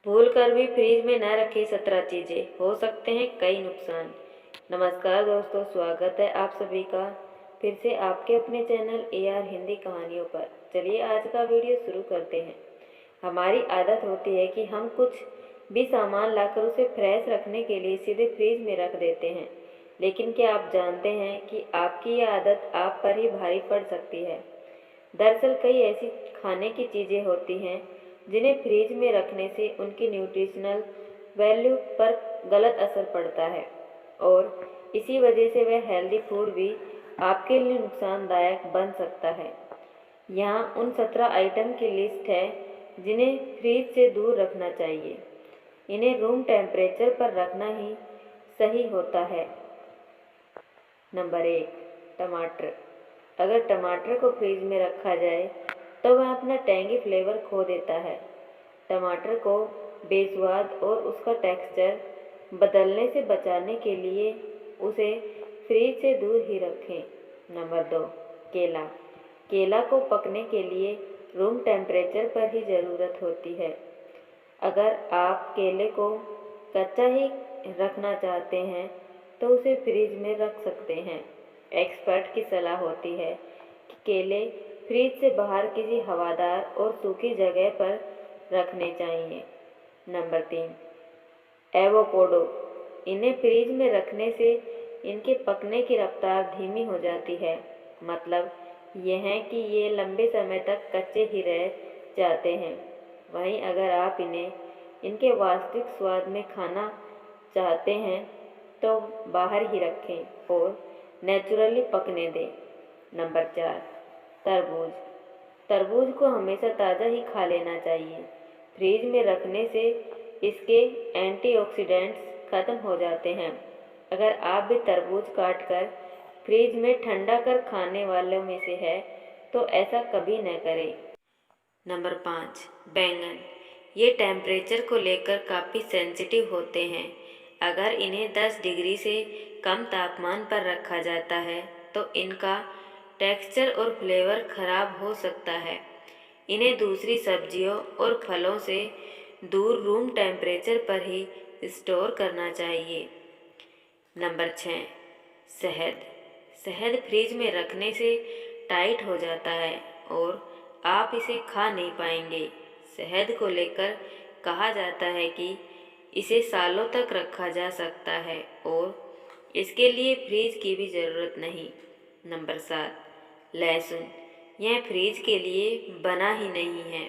भूलकर भी फ्रिज में न रखें 17 चीज़ें, हो सकते हैं कई नुकसान। नमस्कार दोस्तों, स्वागत है आप सभी का फिर से आपके अपने चैनल AR हिंदी कहानियों पर। चलिए आज का वीडियो शुरू करते हैं। हमारी आदत होती है कि हम कुछ भी सामान लाकर उसे फ्रेश रखने के लिए सीधे फ्रिज में रख देते हैं, लेकिन क्या आप जानते हैं कि आपकी यह आदत आप पर ही भारी पड़ सकती है। दरअसल कई ऐसी खाने की चीज़ें होती हैं जिन्हें फ्रिज में रखने से उनकी न्यूट्रिशनल वैल्यू पर गलत असर पड़ता है और इसी वजह से वह हेल्दी फूड भी आपके लिए नुकसानदायक बन सकता है। यहाँ उन 17 आइटम की लिस्ट है जिन्हें फ्रिज से दूर रखना चाहिए। इन्हें रूम टेम्परेचर पर रखना ही सही होता है। नंबर 1, टमाटर। अगर टमाटर को फ्रिज में रखा जाए तो वह अपना टैंगी फ्लेवर खो देता है। टमाटर को बेस्वाद और उसका टेक्सचर बदलने से बचाने के लिए उसे फ्रिज से दूर ही रखें। नंबर 2, केला। केला को पकने के लिए रूम टेम्परेचर पर ही ज़रूरत होती है। अगर आप केले को कच्चा ही रखना चाहते हैं तो उसे फ्रिज में रख सकते हैं। एक्सपर्ट की सलाह होती है कि केले फ्रिज से बाहर किसी हवादार और सूखी जगह पर रखने चाहिए। Number 3, avocado. इन्हें फ्रिज में रखने से इनके पकने की रफ्तार धीमी हो जाती है। मतलब यह है कि ये लंबे समय तक कच्चे ही रह जाते हैं। वहीं अगर आप इन्हें इनके वास्तविक स्वाद में खाना चाहते हैं तो बाहर ही रखें और नेचुरली पकने दें। नंबर 4, तरबूज। तरबूज को हमेशा ताज़ा ही खा लेना चाहिए। फ्रिज में रखने से इसके एंटीऑक्सीडेंट्स खत्म हो जाते हैं। अगर आप भी तरबूज काट कर फ्रिज में ठंडा कर खाने वालों में से है तो ऐसा कभी न करें। नंबर 5, बैंगन। ये टेम्परेचर को लेकर काफ़ी सेंसिटिव होते हैं। अगर इन्हें 10 डिग्री से कम तापमान पर रखा जाता है तो इनका टेक्सचर और फ्लेवर खराब हो सकता है। इन्हें दूसरी सब्जियों और फलों से दूर रूम टेम्परेचर पर ही स्टोर करना चाहिए। नंबर 6, शहद। शहद फ्रिज में रखने से टाइट हो जाता है और आप इसे खा नहीं पाएंगे। शहद को लेकर कहा जाता है कि इसे सालों तक रखा जा सकता है और इसके लिए फ्रिज की भी ज़रूरत नहीं। नंबर 7, लहसुन। यह फ्रिज के लिए बना ही नहीं है।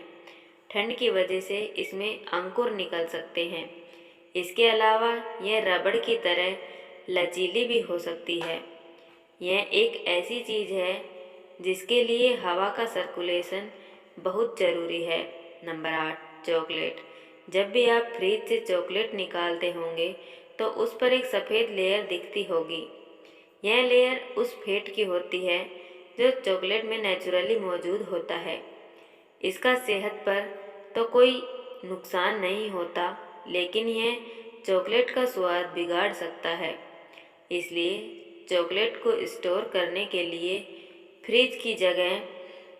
ठंड की वजह से इसमें अंकुर निकल सकते हैं। इसके अलावा यह रबड़ की तरह लचीली भी हो सकती है। यह एक ऐसी चीज़ है जिसके लिए हवा का सर्कुलेशन बहुत ज़रूरी है। Number 8, chocolate. जब भी आप फ्रिज से चॉकलेट निकालते होंगे तो उस पर एक सफ़ेद लेयर दिखती होगी। यह लेयर उस फैट की होती है जो चॉकलेट में नेचुरली मौजूद होता है। इसका सेहत पर तो कोई नुकसान नहीं होता, लेकिन यह चॉकलेट का स्वाद बिगाड़ सकता है। इसलिए चॉकलेट को स्टोर करने के लिए फ्रिज की जगह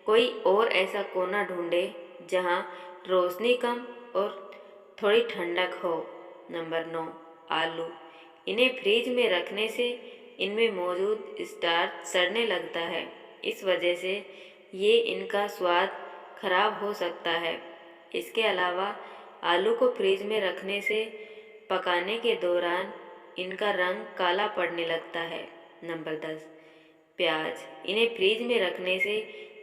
कोई और ऐसा कोना ढूंढें जहां रोशनी कम और थोड़ी ठंडक हो। नंबर 9, आलू। इन्हें फ्रिज में रखने से इनमें मौजूद स्टार्च सड़ने लगता है। इस वजह से ये इनका स्वाद खराब हो सकता है। इसके अलावा आलू को फ्रिज में रखने से पकाने के दौरान इनका रंग काला पड़ने लगता है। नंबर 10, प्याज। इन्हें फ्रिज में रखने से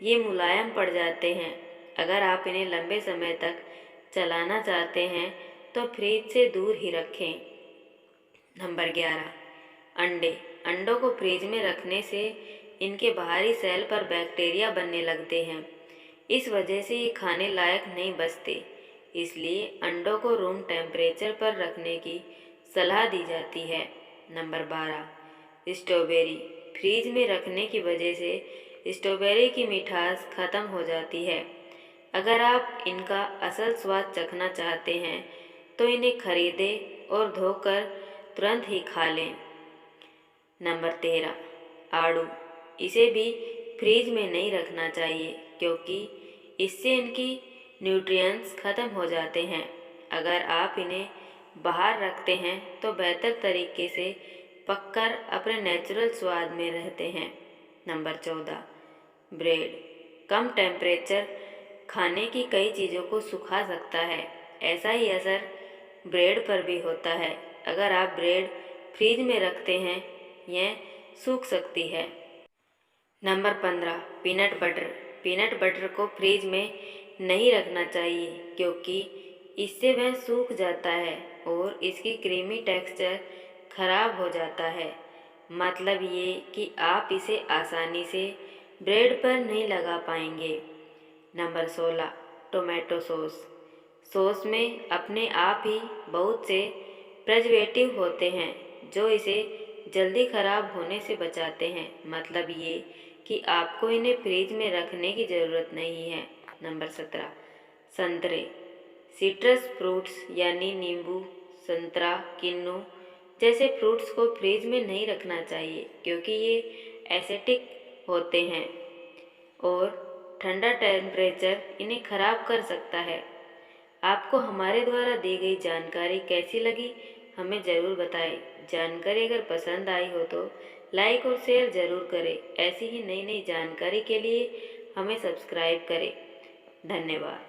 ये मुलायम पड़ जाते हैं। अगर आप इन्हें लंबे समय तक चलाना चाहते हैं तो फ्रिज से दूर ही रखें। नंबर 11, अंडे। अंडों को फ्रिज में रखने से इनके बाहरी सेल पर बैक्टीरिया बनने लगते हैं। इस वजह से ये खाने लायक नहीं बचते। इसलिए अंडों को रूम टेम्परेचर पर रखने की सलाह दी जाती है। Number 12, strawberry. फ्रिज में रखने की वजह से स्ट्रॉबेरी की मिठास ख़त्म हो जाती है। अगर आप इनका असल स्वाद चखना चाहते हैं तो इन्हें खरीदें और धोकर तुरंत ही खा लें। नंबर 13, आड़ू। इसे भी फ्रिज में नहीं रखना चाहिए क्योंकि इससे इनकी न्यूट्रिएंट्स ख़त्म हो जाते हैं। अगर आप इन्हें बाहर रखते हैं तो बेहतर तरीके से पककर अपने नेचुरल स्वाद में रहते हैं। Number 14, bread. कम टेम्परेचर खाने की कई चीज़ों को सुखा सकता है। ऐसा ही असर ब्रेड पर भी होता है। अगर आप ब्रेड फ्रीज में रखते हैं यह सूख सकती है। Number 15, peanut butter. Peanut butter को फ्रीज में नहीं रखना चाहिए क्योंकि इससे वह सूख जाता है और इसकी क्रीमी टेक्सचर खराब हो जाता है। मतलब ये कि आप इसे आसानी से ब्रेड पर नहीं लगा पाएंगे। Number 16, tomato sauce. सॉस में अपने आप ही बहुत से प्रिजर्वेटिव होते हैं जो इसे जल्दी खराब होने से बचाते हैं। मतलब ये कि आपको इन्हें फ्रिज में रखने की ज़रूरत नहीं है। नंबर 17, संतरे। सिट्रस फ्रूट्स यानी नींबू, संतरा, किन्नू जैसे फ्रूट्स को फ्रिज में नहीं रखना चाहिए क्योंकि ये एसिडिक होते हैं और ठंडा टेम्परेचर इन्हें खराब कर सकता है। आपको हमारे द्वारा दी गई जानकारी कैसी लगी हमें ज़रूर बताएं। जानकारी अगर पसंद आई हो तो लाइक और शेयर ज़रूर करें। ऐसी ही नई नई जानकारी के लिए हमें सब्सक्राइब करें। धन्यवाद।